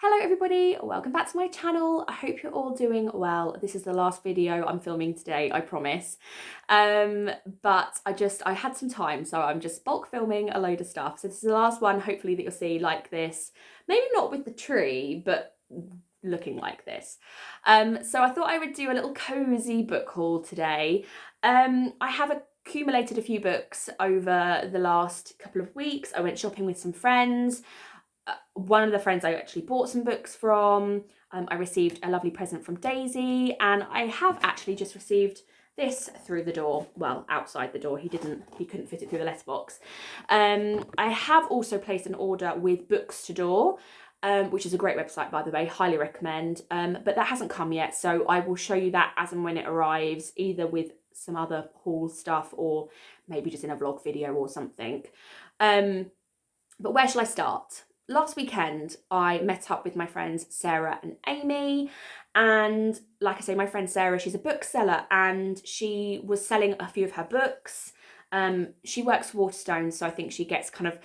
Hello everybody, welcome back to my channel. I hope you're all doing well. This is the last video I'm filming today, I promise. But I had some time, so I'm just bulk filming a load of stuff. So this is the last one, hopefully, that you'll see like this. Maybe not with the tree, but looking like this. So I thought I would do a little cozy book haul today. I have accumulated a few books over the last couple of weeks. I went shopping with some friends. One of the friends I actually bought some books from. I received a lovely present from Daisy, and I have actually just received this through the door. Well, outside the door. He couldn't fit it through the letterbox. I have also placed an order with Books to Door, which is a great website, by the way, highly recommend. But that hasn't come yet, so I will show you that as and when it arrives, either with some other haul stuff or maybe just in a vlog video or something. But where shall I start? Last weekend, I met up with my friends Sarah and Amy, and like I say, my friend Sarah, she's a bookseller, and she was selling a few of her books. She works for Waterstones, so I think she gets kind of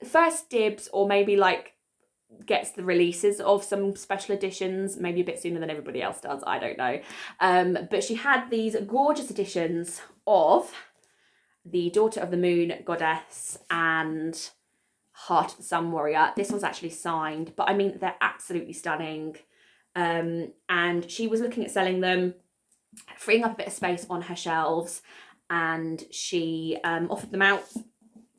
first dibs, or maybe like gets the releases of some special editions, maybe a bit sooner than everybody else does, I don't know. But she had these gorgeous editions of The Daughter of the Moon Goddess and Heart of the Sun Warrior. This one's actually signed, but I mean, they're absolutely stunning. And she was looking at selling them, freeing up a bit of space on her shelves, and she offered them out.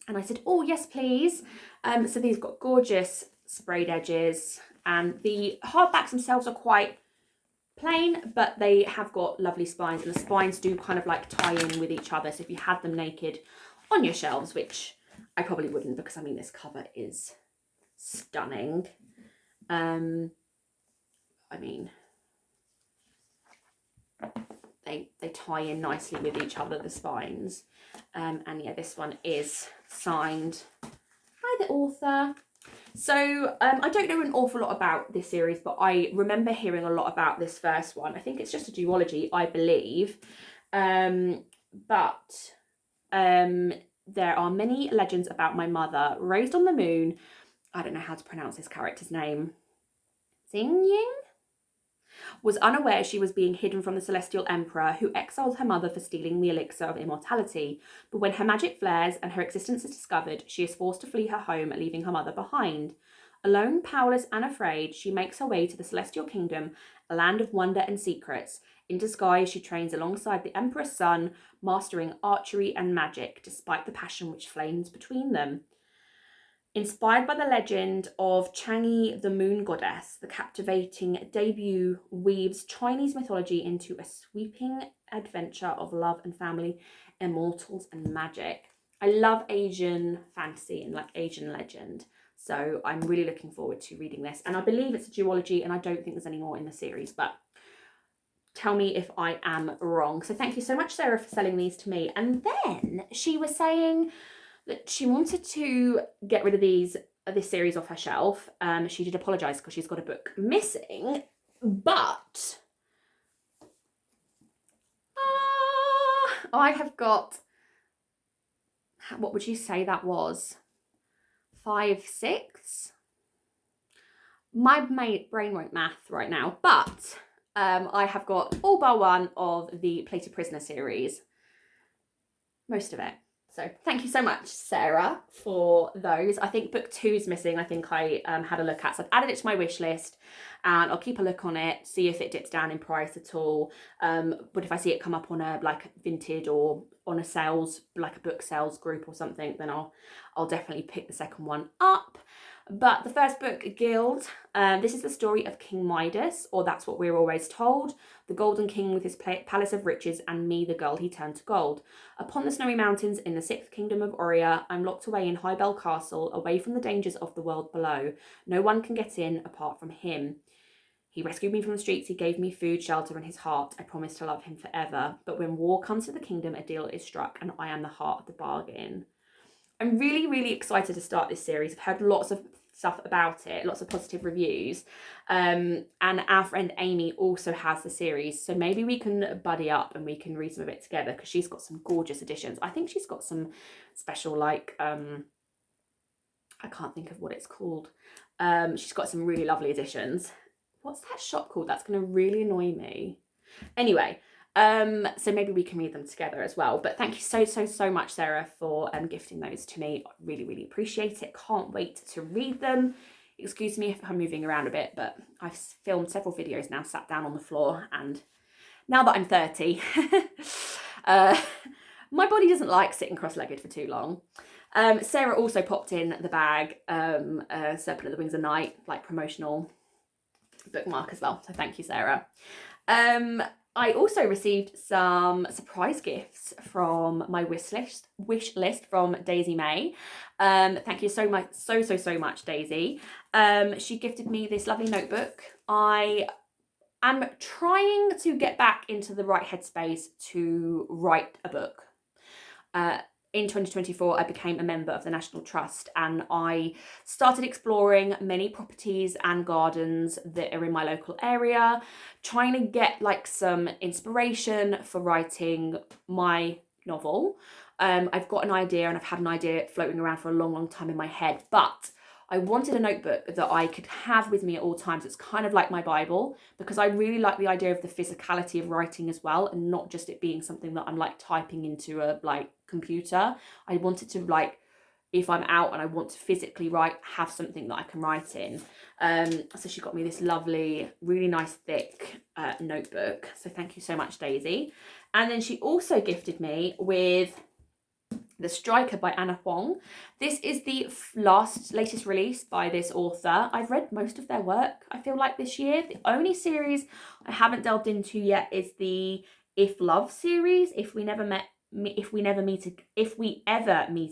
And I said, oh, yes, please. So these got gorgeous sprayed edges, and the hardbacks themselves are quite plain, but they have got lovely spines, and the spines do kind of like tie in with each other. So if you had them naked on your shelves, which I probably wouldn't, because I mean, this cover is stunning. I mean, they tie in nicely with each other, the spines. And yeah, this one is signed by the author. So I don't know an awful lot about this series, but I remember hearing a lot about this first one. I think it's just a duology, I believe. There are many legends about my mother, raised on the moon. I don't know how to pronounce this character's name. Xingying? Was unaware she was being hidden from the Celestial Emperor, who exiled her mother for stealing the elixir of immortality. But when her magic flares and her existence is discovered, she is forced to flee her home, leaving her mother behind. Alone, powerless, and afraid, she makes her way to the Celestial Kingdom, a land of wonder and secrets. In disguise, she trains alongside the Emperor's son, mastering archery and magic, despite the passion which flames between them. Inspired by the legend of Changi the Moon Goddess, the captivating debut weaves Chinese mythology into a sweeping adventure of love and family, immortals and magic. I love Asian fantasy and like Asian legend, so I'm really looking forward to reading this. And I believe it's a duology, and I don't think there's any more in the series, but tell me if I am wrong. So thank you so much, Sarah, for selling these to me. And then she was saying that she wanted to get rid of this series off her shelf. She did apologise because she's got a book missing, but I have got, what would you say that was? 5/6? My brain won't math right now, but I have got all bar one of the Plated Prisoner series. Most of it. So thank you so much, Sarah, for those. I think book 2 is missing. I think I had a look at. So I've added it to my wish list, and I'll keep a look on it, see if it dips down in price at all. But if I see it come up on a like Vinted or on a sales, like a book sales group or something, then I'll definitely pick the second one up. But the first book, Guild, this is the story of King Midas, or that's what we're always told, the Golden King with his palace of riches, and me, the girl he turned to gold. Upon the snowy mountains in the 6th kingdom of Oria, I'm locked away in High Bell Castle, away from the dangers of the world below. No one can get in apart from him. He rescued me from the streets, he gave me food, shelter, and his heart. I promised to love him forever. But when war comes to the kingdom, a deal is struck, and I am the heart of the bargain. I'm really, really excited to start this series. I've heard lots of stuff about it, lots of positive reviews. And our friend Amy also has the series. So maybe we can buddy up and we can read some of it together, because she's got some gorgeous editions. I think she's got some special, like, I can't think of what it's called. She's got some really lovely editions. What's that shop called? That's going to really annoy me. Anyway, so maybe we can read them together as well. But thank you so much, Sarah, for gifting those to me. I really, really appreciate it. Can't wait to read them. Excuse me if I'm moving around a bit, but I've filmed several videos now, sat down on the floor, and now that I'm 30, my body doesn't like sitting cross-legged for too long. Sarah also popped in the bag Serpent of the Wings of Night, like promotional bookmark as well. So thank you, Sarah. I also received some surprise gifts from my wish list from Daisy May. Thank you so much, so much, Daisy. She gifted me this lovely notebook. I am trying to get back into the right headspace to write a book. In 2024, I became a member of the National Trust, and I started exploring many properties and gardens that are in my local area, trying to get like some inspiration for writing my novel. I've got an idea, and I've had an idea floating around for a long time in my head, but I wanted a notebook that I could have with me at all times. It's kind of like my Bible, because I really like the idea of the physicality of writing as well, and not just it being something that I'm like typing into a like computer. I wanted to, like, if I'm out and I want to physically write, have something that I can write in. So she got me this lovely, really nice thick notebook. So thank you so much, Daisy. And then she also gifted me with The Striker by Anna Huang. This is the latest release by this author. I've read most of their work, I feel like, this year. The only series I haven't delved into yet is the If Love series. If we ever meet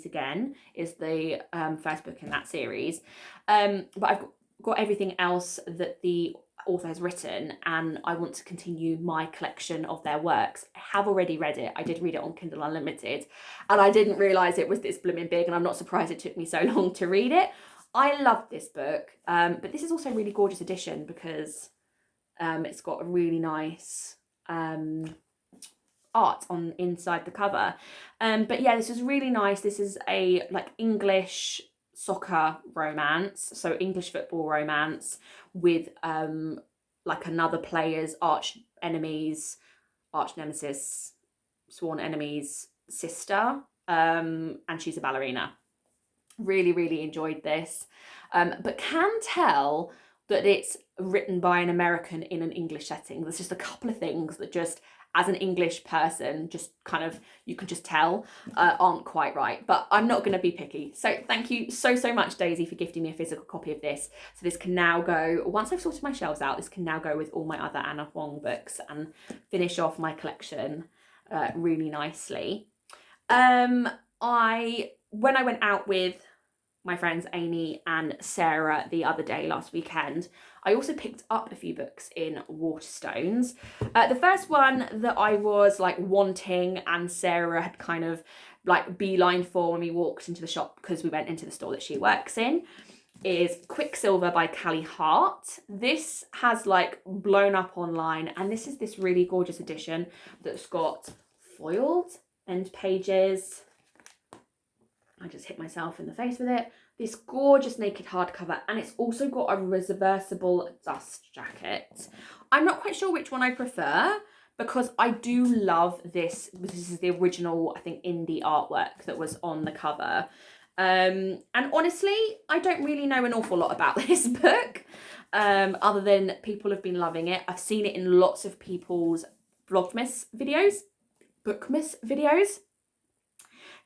again is the first book in that series. But I've got everything else that the author has written, and I want to continue my collection of their works. I have already read it. I did read it on Kindle Unlimited, and I didn't realise it was this blooming big, and I'm not surprised it took me so long to read it. I love this book, but this is also a really gorgeous edition because it's got a really nice art on inside the cover. But yeah, this is really nice. This is a like English soccer romance, so English football romance with like another player's arch nemesis, sworn enemy's sister, and she's a ballerina. Really enjoyed this, but can tell that it's written by an American in an English setting. There's just a couple of things that just, as an English person, just kind of, you can just tell aren't quite right, but I'm not going to be picky. So thank you so much, Daisy, for gifting me a physical copy of this. So this can now go, once I've sorted my shelves out, this can now go with all my other Anna Huang books and finish off my collection really nicely. When I went out with my friends Amy and Sarah the other day, last weekend, I also picked up a few books in Waterstones. The first one that I was like wanting, and Sarah had kind of like beeline for when we walked into the shop because we went into the store that she works in, is Quicksilver by Callie Hart. This has like blown up online, and this is this really gorgeous edition that's got foiled end pages. I just hit myself in the face with it. This gorgeous naked hardcover, and it's also got a reversible dust jacket. I'm not quite sure which one I prefer, because I do love this. This is the original, I think, indie artwork that was on the cover. And honestly, I don't really know an awful lot about this book, other than people have been loving it. I've seen it in lots of people's Vlogmas videos, Bookmas videos.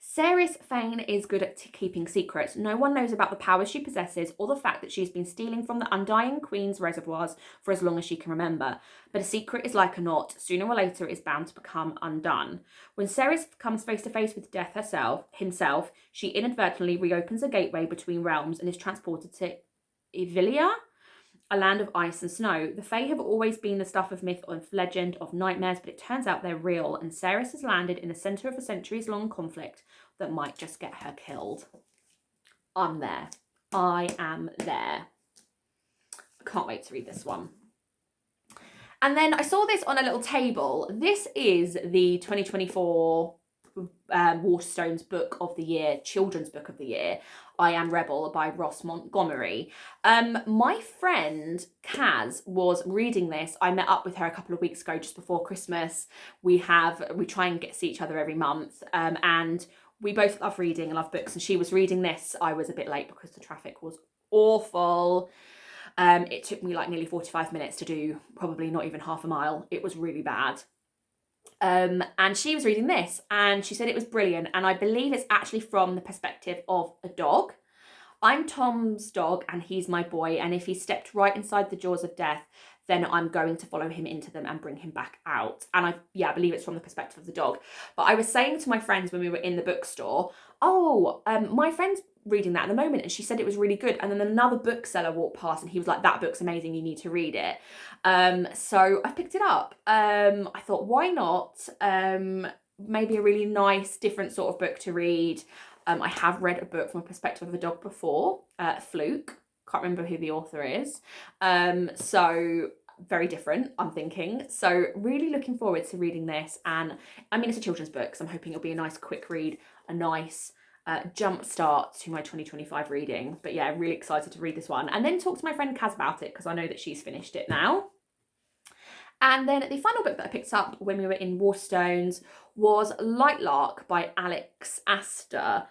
Ceres Fane is good at keeping secrets. No one knows about the power she possesses or the fact that she's been stealing from the Undying Queen's reservoirs for as long as she can remember. But a secret is like a knot. Sooner or later, it is bound to become undone. When Ceres comes face to face with death himself, she inadvertently reopens a gateway between realms and is transported to Evilia, a land of ice and snow. The Fae have always been the stuff of myth or legend, of nightmares, but it turns out they're real, and Ceres has landed in the centre of a centuries-long conflict that might just get her killed. I'm there. I am there. I can't wait to read this one. And then I saw this on a little table. This is the 2024 Waterstone's book of the year, children's book of the year, I Am Rebel by Ross Montgomery. My friend Kaz was reading this. I met up with her a couple of weeks ago just before Christmas. We try and see each other every month, and we both love reading and love books, and she was reading this. I was a bit late because the traffic was awful. It took me like nearly 45 minutes to do probably not even half a mile. It was really bad. And she was reading this and she said it was brilliant. And I believe it's actually from the perspective of a dog. I'm Tom's dog and he's my boy. And if he stepped right inside the jaws of death, then I'm going to follow him into them and bring him back out. And I believe it's from the perspective of the dog. But I was saying to my friends when we were in the bookstore, my friend's reading that at the moment and she said it was really good. And then another bookseller walked past and he was like, that book's amazing, you need to read it. So I picked it up. I thought, why not? Maybe a really nice, different sort of book to read. I have read a book from a perspective of a dog before, Fluke. Can't remember who the author is. So very different, I'm thinking. So really looking forward to reading this. And I mean, it's a children's book, so I'm hoping it'll be a nice quick read, a nice jump start to my 2025 reading. But yeah, really excited to read this one. And then talk to my friend Kaz about it, because I know that she's finished it now. And then the final book that I picked up when we were in Waterstones was Light Lark by Alex Astor.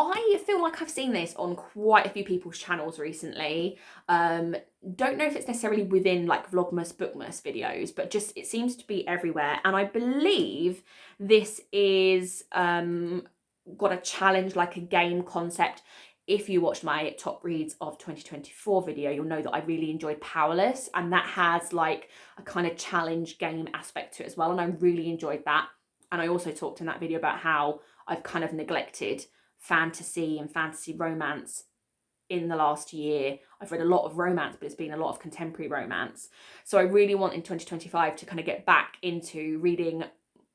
I feel like I've seen this on quite a few people's channels recently. Don't know if it's necessarily within like Vlogmas, Bookmas videos, but just it seems to be everywhere. And I believe this is got a challenge, like a game concept. If you watched my top reads of 2024 video, you'll know that I really enjoyed Powerless, and that has like a kind of challenge game aspect to it as well. And I really enjoyed that. And I also talked in that video about how I've kind of neglected fantasy and fantasy romance in the last year. I've read a lot of romance, but it's been a lot of contemporary romance. So I really want in 2025 to kind of get back into reading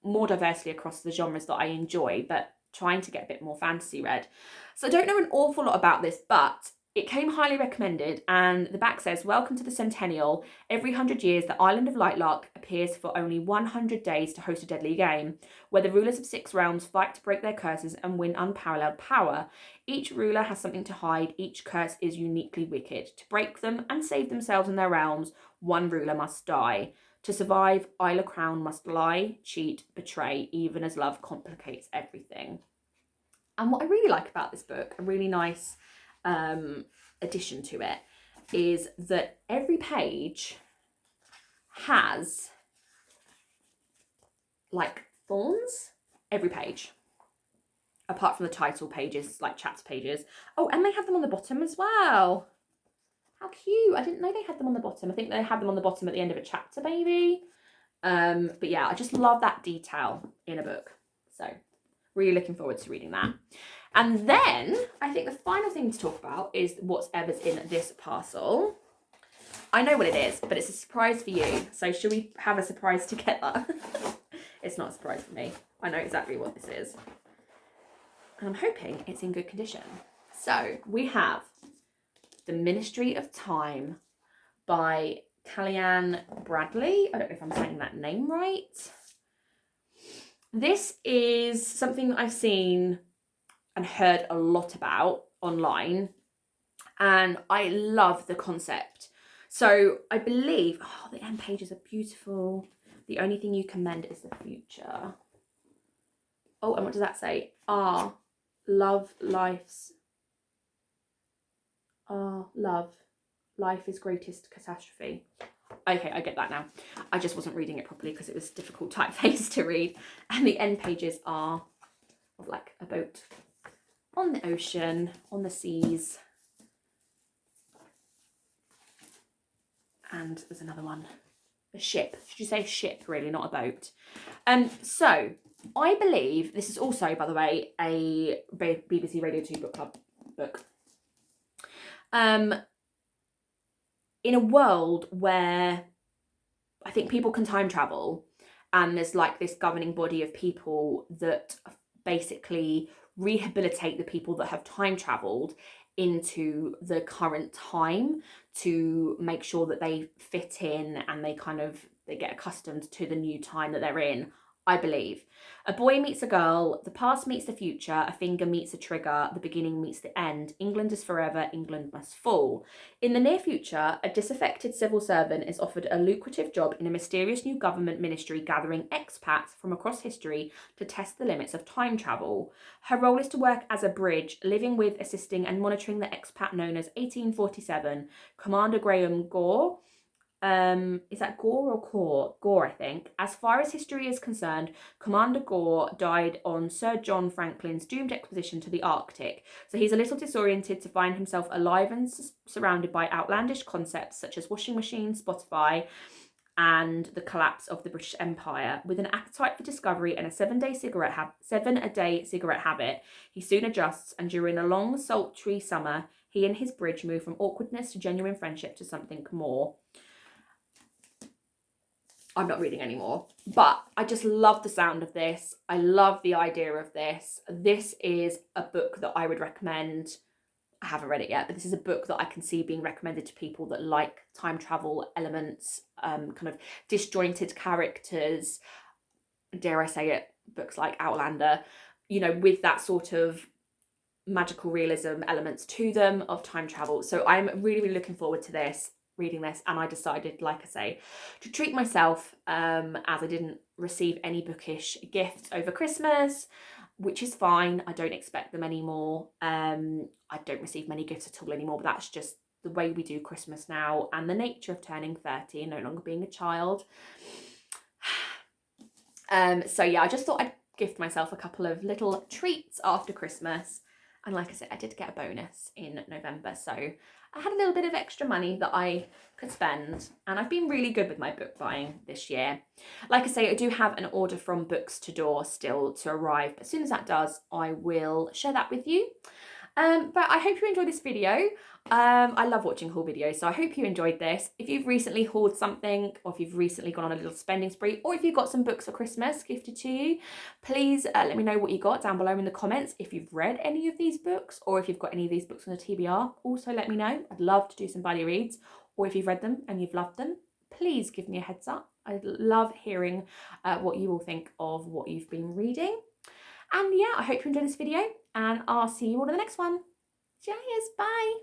more diversely across the genres that I enjoy, but trying to get a bit more fantasy read. So I don't know an awful lot about this, but it came highly recommended, and the back says, welcome to the centennial. Every 100 years, the island of Lightlark appears for only 100 days to host a deadly game, where the rulers of 6 realms fight to break their curses and win unparalleled power. Each ruler has something to hide. Each curse is uniquely wicked. To break them and save themselves and their realms, one ruler must die. To survive, Isla Crown must lie, cheat, betray, even as love complicates everything. And what I really like about this book, a really nice addition to it, is that every page has like thorns. Every page, apart from the title pages, like chapter pages. Oh, and they have them on the bottom as well. How cute. I didn't know they had them on the bottom. I think they had them on the bottom at the end of a chapter maybe. But yeah, I just love that detail in a book. So really looking forward to reading that. And then I think the final thing to talk about is whatever's in this parcel. I know what it is, but it's a surprise for you. So should we have a surprise together? It's not a surprise for me. I know exactly what this is. And I'm hoping it's in good condition. So we have The Ministry of Time by Kellyanne Bradley. I don't know if I'm saying that name right. This is something that I've seen and heard a lot about online, and I love the concept. So I believe, the end pages are beautiful. The only thing you can mend is the future. Oh, and what does that say? Love, life is greatest catastrophe. Okay, I get that now. I just wasn't reading it properly because it was difficult typeface to read. And the end pages are of like a boat on the ocean, on the seas. And there's another one. A ship. Should you say ship, really, not a boat? So I believe this is also, by the way, a BBC Radio 2 book club book. In a world where I think people can time travel, and there's like this governing body of people that basically rehabilitate the people that have time traveled into the current time to make sure that they fit in and they get accustomed to the new time that they're in. I believe. A boy meets a girl, the past meets the future, a finger meets a trigger, the beginning meets the end. England is forever, England must fall. In the near future, a disaffected civil servant is offered a lucrative job in a mysterious new government ministry gathering expats from across history to test the limits of time travel. Her role is to work as a bridge, living with, assisting and monitoring the expat known as 1847, Commander Graham Gore. Is that Gore or Core? Gore, I think. As far as history is concerned, Commander Gore died on Sir John Franklin's doomed expedition to the Arctic, so he's a little disoriented to find himself alive and surrounded by outlandish concepts such as washing machines, Spotify, and the collapse of the British Empire. With an appetite for discovery and a 7-a-day cigarette habit, he soon adjusts, and during a long, sultry summer, he and his bridge move from awkwardness to genuine friendship to something more. I'm not reading anymore, but I just love the sound of this. I love the idea of this. This is a book that I would recommend. I haven't read it yet, but this is a book that I can see being recommended to people that like time travel elements, kind of disjointed characters, dare I say it, books like Outlander, you know, with that sort of magical realism elements to them of time travel. So I'm really, really looking forward to reading this, and I decided, like I say, to treat myself, as I didn't receive any bookish gifts over Christmas, which is fine. I don't expect them anymore. I don't receive many gifts at all anymore, but that's just the way we do Christmas now, and the nature of turning 30 and no longer being a child. So yeah, I just thought I'd gift myself a couple of little treats after Christmas. And like I said, I did get a bonus in November, so I had a little bit of extra money that I could spend, and I've been really good with my book buying this year. Like I say, I do have an order from Books to Door still to arrive, but as soon as that does, I will share that with you. But I hope you enjoyed this video. I love watching haul videos, so I hope you enjoyed this. If you've recently hauled something, or if you've recently gone on a little spending spree, or if you've got some books for Christmas gifted to you, please let me know what you got down below in the comments. If you've read any of these books, or if you've got any of these books on the TBR, also let me know. I'd love to do some buddy reads, or if you've read them and you've loved them, please give me a heads up. I love hearing what you all think of what you've been reading. And yeah, I hope you enjoyed this video, and I'll see you all in the next one. Cheers, bye.